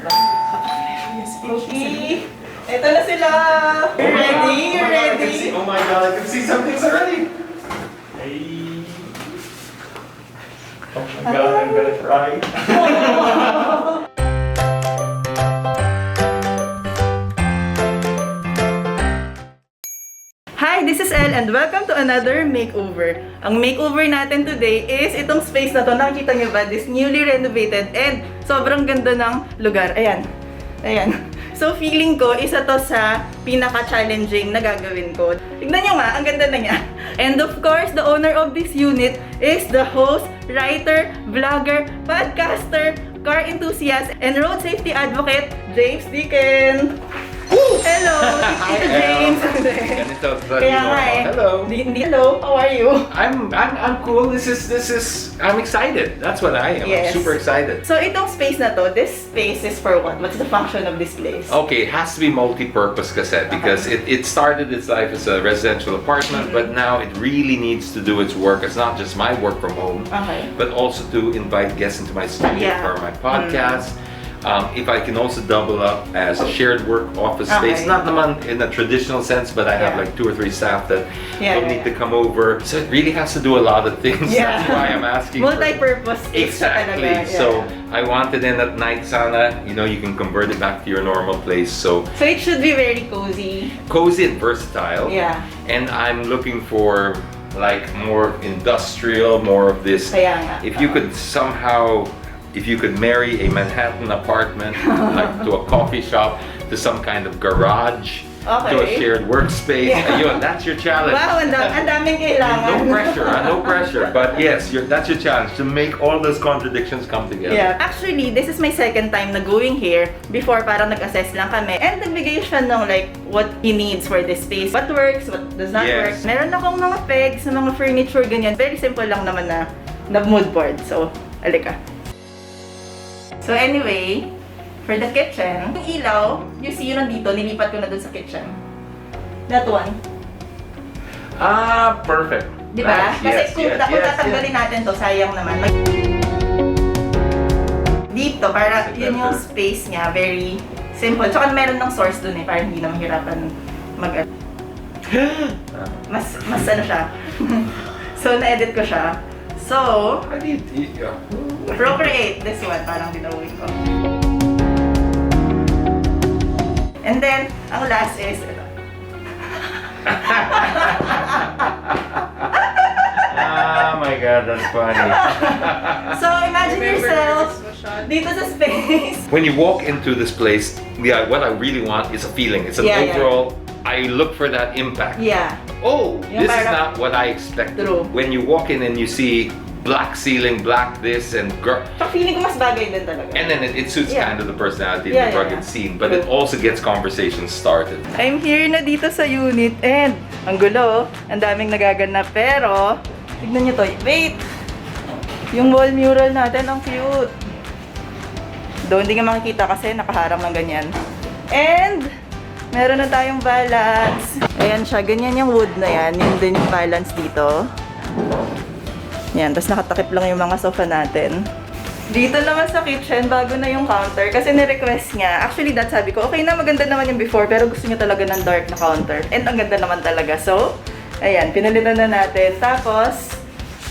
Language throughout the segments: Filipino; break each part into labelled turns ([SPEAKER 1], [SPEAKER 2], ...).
[SPEAKER 1] ba? Okay. Ito na sila. You ready? You ready?
[SPEAKER 2] Oh my god, I can see some things already. Hey. Oh my god, I'm gonna cry.
[SPEAKER 1] Hi, this is Elle and welcome to another makeover. Ang makeover natin today is itong space na to. Nakikita niyo ba? This newly renovated and sobrang ganda ng lugar. Ayan. Ayan. So, feeling ko, isa to sa pinaka-challenging na gagawin ko. Tignan nyo nga, ang ganda na niya. And of course, the owner of this unit is the host, writer, vlogger, podcaster, car enthusiast, and road safety advocate, James Deakin. Hello! Tito James!
[SPEAKER 2] Ganito,
[SPEAKER 1] Kaya nga eh.
[SPEAKER 2] Hello.
[SPEAKER 1] Hello, how are you?
[SPEAKER 2] I'm cool. This is I'm excited. That's what I am.
[SPEAKER 1] Yes.
[SPEAKER 2] I'm super excited.
[SPEAKER 1] So, itong space na to, this space is for what? What's the function of this place?
[SPEAKER 2] Okay, it has to be multi-purpose kasi because it started its life as a residential apartment, but now it really needs to do its work. It's not just my work from home,
[SPEAKER 1] Okay.
[SPEAKER 2] but also to invite guests into my studio
[SPEAKER 1] Yeah.
[SPEAKER 2] for my podcast. If I can also double up as a shared work office space,
[SPEAKER 1] Okay.
[SPEAKER 2] not naman in a traditional sense, but I have
[SPEAKER 1] Yeah.
[SPEAKER 2] like 2 or 3 staff that
[SPEAKER 1] Yeah,
[SPEAKER 2] will need to come over. So it really has to do a lot of things.
[SPEAKER 1] Yeah.
[SPEAKER 2] That's why I'm asking for
[SPEAKER 1] Multi-purpose space siya
[SPEAKER 2] exactly.
[SPEAKER 1] talaga. Yeah.
[SPEAKER 2] So I want it in at night sana, you can convert it back to your normal place. So
[SPEAKER 1] it should be very cozy.
[SPEAKER 2] cozy and versatile.
[SPEAKER 1] Yeah.
[SPEAKER 2] And I'm looking for like more industrial, more of this.
[SPEAKER 1] Kaya nga.
[SPEAKER 2] If you could somehow, if you could marry a Manhattan apartment like to a coffee shop, to some kind of garage, to a
[SPEAKER 1] Okay.
[SPEAKER 2] shared workspace,
[SPEAKER 1] Yeah.
[SPEAKER 2] ayun, that's your challenge.
[SPEAKER 1] Wow, ang daming kailangan.
[SPEAKER 2] No pressure, no pressure. But yes, that's your challenge, to make all those contradictions come together.
[SPEAKER 1] Yeah. Actually, this is my second time na going here. Before, parang nag-assess lang kami. And nagbigay siya ng like, what he needs for this space. What works, what does not work.
[SPEAKER 2] Yes.
[SPEAKER 1] Meron akong mga pegs, mga furniture, ganyan. Very simple lang naman na mood board. So, alika. So anyway, for the kitchen, yung ilaw, you see yun nandito, nilipat ko na dun sa kitchen. That one.
[SPEAKER 2] Perfect.
[SPEAKER 1] Di ba?
[SPEAKER 2] Nice.
[SPEAKER 1] Kasi
[SPEAKER 2] Yes,
[SPEAKER 1] kung
[SPEAKER 2] yes,
[SPEAKER 1] tatanggalin natin to, sayang naman. Dito, para yun yung space niya, very simple. Tsaka meron ng source dun eh, para hindi na mahirapan mag mas ano siya. So, na-edit ko siya. So,
[SPEAKER 2] How do you
[SPEAKER 1] procreate this one, parang dinawin ko. And then, ang last is ito.
[SPEAKER 2] Oh my god, that's funny.
[SPEAKER 1] So, imagine yourself dito sa space.
[SPEAKER 2] When you walk into this place, yeah, what I really want is a feeling. It's an
[SPEAKER 1] Yeah, yeah.
[SPEAKER 2] overall, I look for that impact.
[SPEAKER 1] Yeah.
[SPEAKER 2] Oh,
[SPEAKER 1] Yung
[SPEAKER 2] this is
[SPEAKER 1] parang-
[SPEAKER 2] not what I expected.
[SPEAKER 1] True.
[SPEAKER 2] When you walk in and you see black ceiling, black this, and
[SPEAKER 1] So, feeling ko mas bagay din talaga.
[SPEAKER 2] and then it suits
[SPEAKER 1] Yeah.
[SPEAKER 2] kind of the personality
[SPEAKER 1] Yeah,
[SPEAKER 2] of the rugged
[SPEAKER 1] yeah.
[SPEAKER 2] scene, but it also gets conversations started.
[SPEAKER 1] I'm here na dito sa unit and ang gulo, ang daming nagaganap pero tignan nyo to, wait! Yung wall mural natin, ang cute! Doon hindi nga makikita kasi nakaharang ng ganyan. And meron na tayong balance. Ayan siya, ganyan yung wood na yan, yun din yung balance dito. Yan, tapos nakatakip lang yung mga sofa natin. Dito naman sa kitchen, bago na yung counter. Kasi ni-request niya. Actually, that sabi ko, okay na, maganda naman yung before. Pero gusto niya talaga ng dark na counter. And ang ganda naman talaga. So, ayan, pinalitan na natin. Tapos,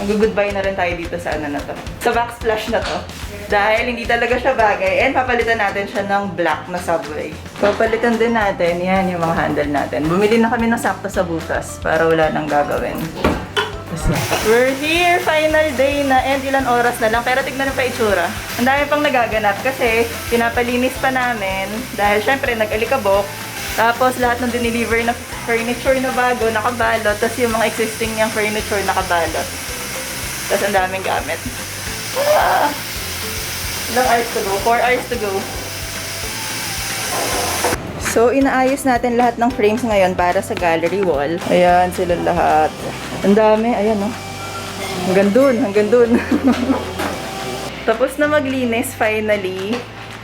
[SPEAKER 1] mag-goodbye na rin tayo dito sa ano na to. Sa backsplash na to. Dahil hindi talaga siya bagay. And papalitan natin siya ng black na subway. Papalitan din natin, yan, yung mga handle natin. Bumili na kami ng sakto sa butas para wala nang gagawin. We're here, final day na, and ilan oras na lang, pero tignan pa itsura. Ang dami pang nagaganap kasi pinapalinis pa namin dahil syempre nag-alikabok. Tapos lahat ng dineliver na furniture na bago, nakabalot. Tapos yung mga existing niyang furniture nakabalot. Tapos ang daming gamit. Ilang hours to go? 4 hours to go. So, inaayos natin lahat ng frames ngayon para sa gallery wall. Ayan, sila lahat. Ang dami. Ayan, oh. Hanggang dun, hanggang dun. Tapos na maglinis, finally.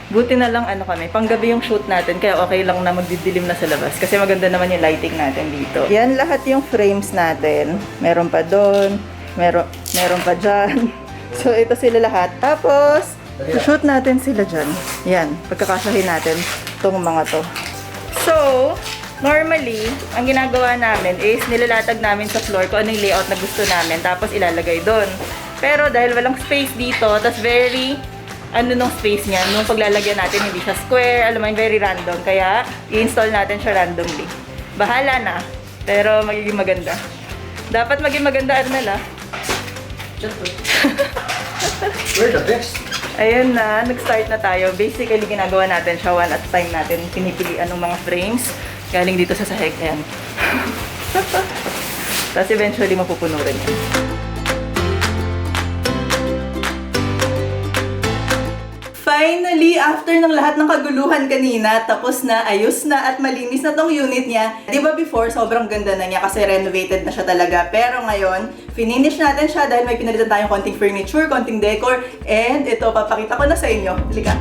[SPEAKER 1] Buti na lang ano kami, panggabi yung shoot natin, kaya okay lang na magdidilim na sa labas. Kasi maganda naman yung lighting natin dito. Yan lahat yung frames natin. Meron pa doon, meron pa dyan. So, ito sila lahat. Tapos, shoot natin sila dyan. Yan, pagkakasahin natin itong mga to. So, normally, ang ginagawa namin is nilalatag namin sa floor kung ano yung layout na gusto namin, tapos ilalagay doon. Pero dahil walang space dito, tas very, nung space niya, nung paglalagyan natin, hindi siya square, alam mo yun, very random. Kaya, i-install natin siya randomly. Bahala na, pero magiging maganda. Dapat maging maganda, Arnel, ah.
[SPEAKER 3] We're the best.
[SPEAKER 1] Ayun na, nag-start na tayo. Basically, ginagawa natin siya one at a time natin. Pinipilian ng mga frames. Galing dito sa sahig. Ayan. Tapos eventually, mapupuno rin yan. Finally, after ng lahat ng kaguluhan kanina, tapos na, ayos na at malinis na tong unit niya. Di ba before, sobrang ganda na niya kasi renovated na siya talaga. Pero ngayon, finish natin siya dahil may pinalitan tayong konting furniture, konting decor. And ito, papakita ko na sa inyo. Halika.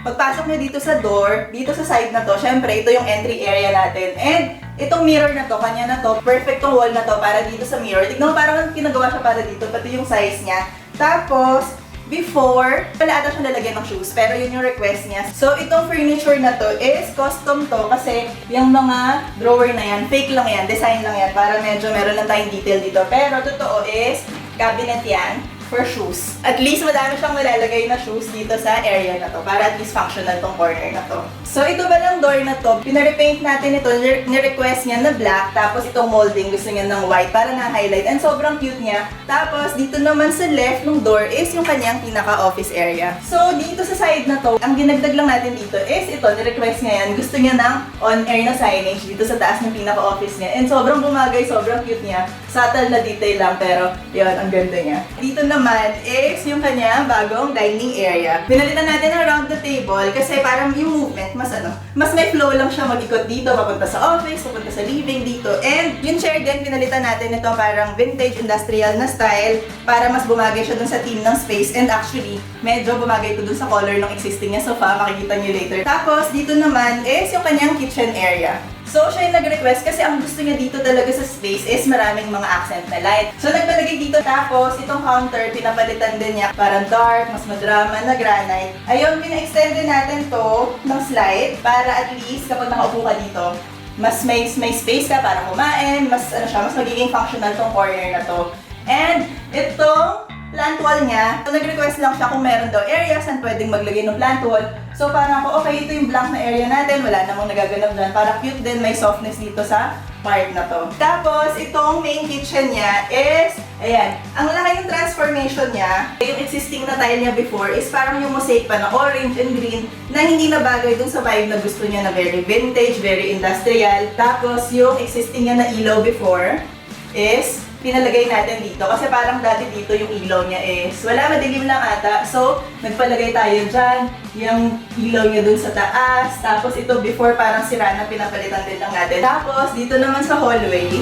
[SPEAKER 1] Pagpasok nyo dito sa door, dito sa side na to, syempre, ito yung entry area natin. And itong mirror na to, kanya na to, perfect tong wall na to para dito sa mirror. Tignan mo, parang pinagawa siya para dito, pati yung size niya. Tapos, before, wala ata siyang lalagyan ng shoes, pero yun yung request niya. So, itong furniture na to is custom to kasi yung mga drawer na yan, fake lang yan, design lang yan, para medyo meron lang tayong detail dito. Pero totoo is, cabinet yan for shoes. At least madami siyang nilalagay na shoes dito sa area na to para at least functional tong corner na to. So ito ba lang door na to, pinarepaint natin ito, ni-request niya na black, tapos itong molding gusto niya ng white para na-highlight and sobrang cute niya. Tapos dito naman sa left ng door is yung kanyang pinaka-office area. So dito sa side na to, ang ginagdag lang natin dito is ito, ni-request niya yan, gusto niya ng on-air na signage dito sa taas ng pinaka-office niya and sobrang bumagay, sobrang cute niya. Subtle na detail lang pero yun, ang ganda niya. Dito naman is yung kanya bagong dining area. Pinalitan natin around the table kasi parang yung movement mas may flow lang siya mag-ikot dito, papunta sa office, papunta sa living dito. And yung chair din, pinalitan natin ito parang vintage industrial na style para mas bumagay siya dun sa theme ng space. And actually, medyo bumagay ito dun sa color ng existing niya sofa, makikita niyo later. Tapos dito naman is yung kanyang kitchen area. So, siya yung nag-request kasi ang gusto niya dito talaga sa space is maraming mga accent na light. So, nagpalagay dito tapos itong counter, pinapalitan din niya parang dark, mas madrama na granite. Ayun, pina-extend din natin to ng slide para at least kapag nakaupo ka dito, mas may space ka para kumain, mas mas magiging functional tong corner na to. And itong plant wall niya, so nag-request lang siya kung meron daw area saan pwedeng maglagay ng plant wall. So parang ako, okay, ito yung blank na area natin, wala namang nagaganap dyan. Para cute din, may softness dito sa part na to. Tapos, itong main kitchen niya is, ayan, ang laki yung transformation niya. Yung existing na tile niya before is parang yung mosaic pa na orange and green na hindi na bagay dun sa vibe na gusto niya na very vintage, very industrial. Tapos, yung existing niya na ilaw before is pinalagay natin dito kasi parang dati dito yung ilaw niya is wala, madilim lang ata. So, nagpalagay tayo dyan, yung ilaw niya dun sa taas. Tapos ito before parang sira na, pinapalitan din lang natin. Tapos dito naman sa hallway,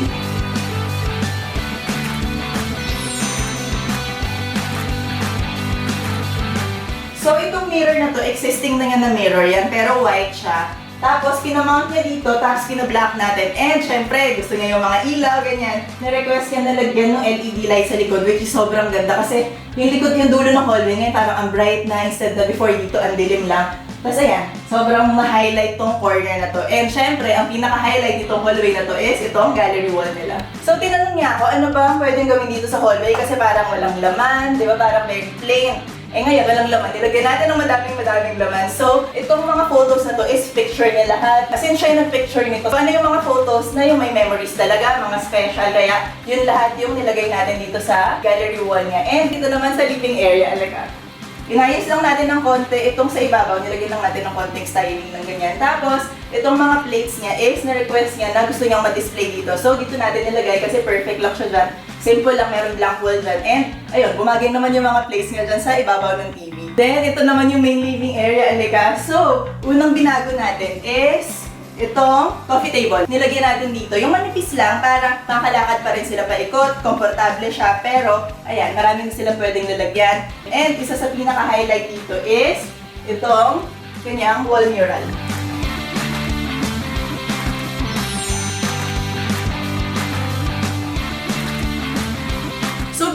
[SPEAKER 1] so itong mirror na to, existing na nga na mirror yan, pero white siya. Tapos, pinamount niya dito, tapos pinablock natin. And, syempre, gusto niya yung mga ilaw, ganyan. Na-request niya na lagyan ng LED light sa likod, which is sobrang ganda. Kasi, yung likod yung dulo ng hallway ngayon, parang ang bright na, instead na before dito, ang dilim lang. Tapos, ayan, sobrang ma-highlight tong corner na to. And, syempre, ang pinaka-highlight itong hallway na to is itong gallery wall nila. So, tinanong niya ako, ano ba ang pwedeng gawin dito sa hallway? Kasi parang walang laman, di ba? Parang very plain. Eh ngayon, walang laman. Nilagyan natin ng madaming laman. So, itong mga photos na to is picture niya lahat. As in, siya yung nag-picture nito. So, ano yung mga photos na yung may memories talaga, mga special. Kaya, yun lahat yung nilagay natin dito sa gallery wall niya. And dito naman sa living area, alaga. Inayos lang natin ng konti. Itong sa ibabaw, nilagyan lang natin ng konting styling ng ganyan. Tapos, itong mga plates niya is na-request niya na gusto niyang ma-display dito. So, dito natin nilagay kasi perfect lang siya dyan. Simple lang, meron blank wall dyan. And, ayun, bumagay naman yung mga plates niya dyan sa ibabaw ng TV. Then, ito naman yung main living area, alika. So, unang binago natin is itong coffee table. Nilagyan natin dito. Yung manipis lang para makalakad pa rin sila paikot. Komportable siya. Pero, ayan, marami na silang pwedeng lalagyan. And, isa sa pinaka-highlight dito is itong kanyang wall mural.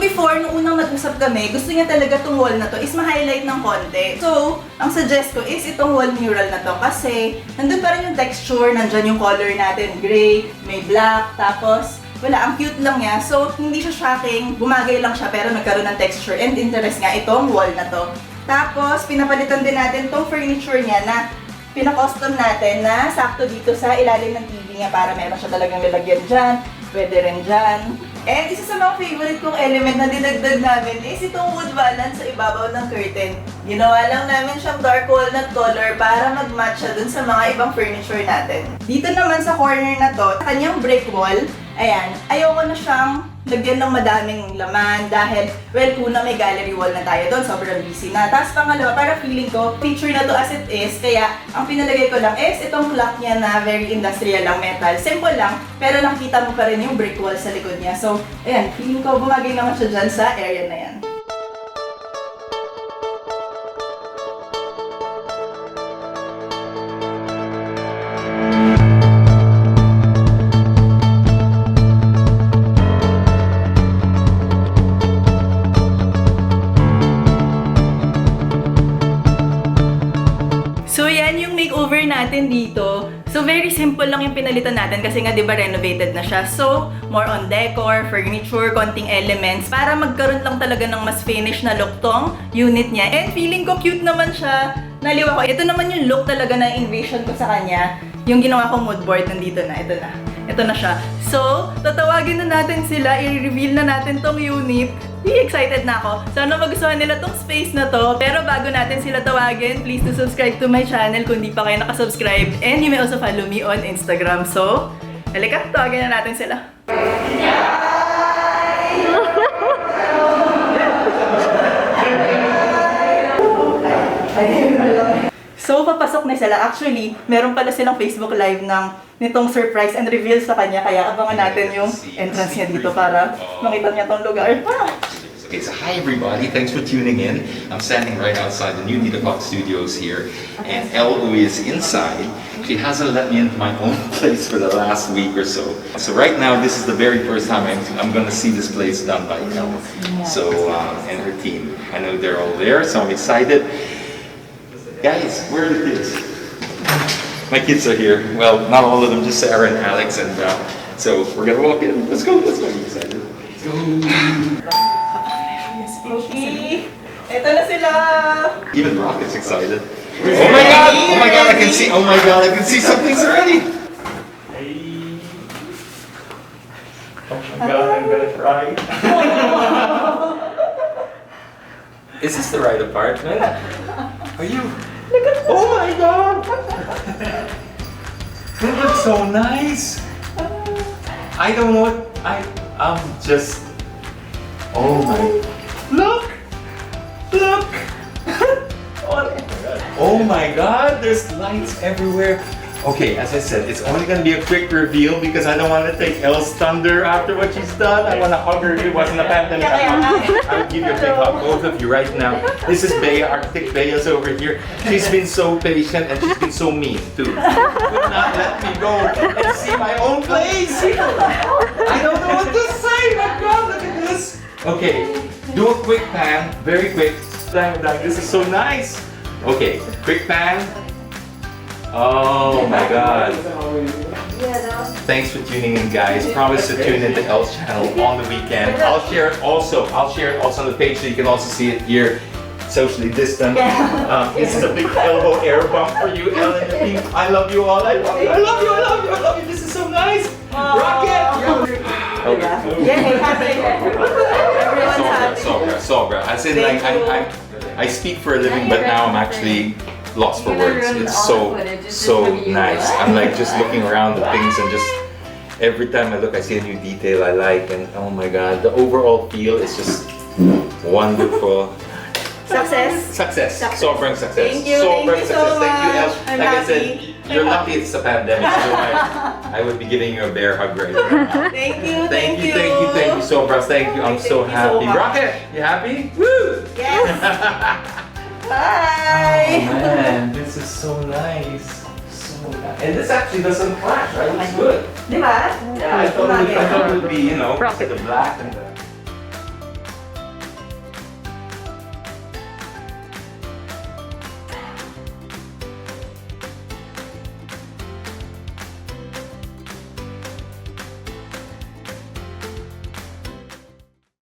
[SPEAKER 1] before, nung unang nag-usap kami, gusto niya talaga itong wall na to is ma-highlight ng konti. So, ang suggest ko is itong wall mural na to kasi nandun pa rin yung texture, nandyan yung color natin, gray, may black, tapos wala, ang cute lang niya. So, hindi siya shocking, bumagay lang siya pero nagkaroon ng texture and interest nga itong wall na to. Tapos, pinapalitan din natin itong furniture niya na pina-custom natin na sakto dito sa ilalim ng TV niya para meron siya talagang lalagyan dyan, pwede rin dyan. And isa sa mga favorite kong element na dinagdag namin is itong wood valance sa ibabaw ng curtain. Ginawa lang namin siyang dark walnut color para mag-match siya dun sa mga ibang furniture natin. Dito naman sa corner na to, kanyang brick wall, ayan, ayoko na siyang lagyan ng madaming laman dahil, well, kuna may gallery wall na tayo doon, sobrang busy na. Tapos pangalawa, para feeling ko, picture na to as it is, kaya ang pinalagay ko lang is itong clock niya na very industrial lang, metal. Simple lang, pero nakita mo pa rin yung brick wall sa likod niya. So, ayan, feeling ko bumagay naman siya dyan sa area na yan. So yan yung makeover natin dito. So very simple lang yung pinalitan natin kasi nga 'di ba renovated na siya. So more on decor, furniture, konting elements para magkaroon lang talaga ng mas finish na look tong unit niya. And feeling ko cute naman siya. Naliwa ko. Ito naman yung look talaga na envision ko sa kanya. Yung ginawa kong mood board nandito na. Ito na. Ito na siya. So tatawagin na natin sila, i-reveal na natin tong unit. Excited na ako. Sana magustuhan nila tong space na to. Pero bago natin sila tawagin, please do subscribe to my channel kung di pa kayo nakasubscribe. And you may also follow me on Instagram. So, halika, tawagin na natin sila. So, papasok na sila. Actually, meron pala silang Facebook Live nitong surprise and reveal sa kanya. Kaya abangan natin yung entrance niya dito para makita niya tong lugar.
[SPEAKER 2] Okay, so hi everybody, thanks for tuning in. I'm standing right outside the new Tito studios here, and Elle, who is inside, she hasn't let me into my own place for the last week or so. So right now, this is the very first time I'm going to see this place done by Elle. So, and her team. I know they're all there, so I'm excited. Guys, where are the kids? My kids are here. Well, not all of them, just Sarah and Alex, and so we're going to walk in. Let's go, let's go. You excited? Let's go.
[SPEAKER 1] Okay. Ito na sila!
[SPEAKER 2] Even Rocket's excited. Oh my god! Oh my god, I can see, oh my god, I can see something's already!
[SPEAKER 3] Hey. Oh my god, I'm gonna cry.
[SPEAKER 2] Is this the right apartment? Are you? Oh my god! It looks so nice! I don't know what, I'm just, oh my, look! Look! Oh my god, there's lights everywhere. Okay, as I said, it's only gonna be a quick reveal because I don't want to take Elle's thunder after what she's done. I want to hug her if it wasn't a pandemic. I would give you a big hug, both of you, right now. This is Bea, Arctic Bea's over here. She's been so patient and she's been so mean too. Would not let me go and see my own place. I don't know what to say. My god, look at this. Okay, do a quick pan, very quick. This is so nice. Okay, quick pan. Oh my god. Thanks for tuning in, guys. Promise to tune into Elle's channel on the weekend. I'll share it also on the page so you can also see it here, socially distant. This is a big elbow air bump for you, Elle and your team. I love you all. I love you. I love you. I love you. I love you. This is so nice. Rocket.
[SPEAKER 1] Yay, happy. Everyone's happy.
[SPEAKER 2] Sobra. As in, like, I speak for a living, but now I'm actually lost for words. It's so nice. I'm like just looking around the things and just every time I look, I see a new detail I like, and oh my god, the overall feel is just wonderful. Success. Sobrang success.
[SPEAKER 1] Thank you.
[SPEAKER 2] Sobrang
[SPEAKER 1] Thank you so
[SPEAKER 2] success. Thank you, Elle.
[SPEAKER 1] much. I'm
[SPEAKER 2] Like I said,
[SPEAKER 1] happy.
[SPEAKER 2] you're lucky it's a pandemic, so I would be giving you a bear hug right now.
[SPEAKER 1] Thank you.
[SPEAKER 2] Thank you, Sobras. Thank you. I'm so
[SPEAKER 1] Thank you so
[SPEAKER 2] happy.
[SPEAKER 1] much.
[SPEAKER 2] Rocket, you happy? Woo!
[SPEAKER 1] Yes.
[SPEAKER 2] Oh
[SPEAKER 1] Bye.
[SPEAKER 2] man, this is so nice. So nice. And this actually doesn't clash, right? It's good.
[SPEAKER 1] Di ba?
[SPEAKER 2] Yeah, I thought it would be, you know, the black and the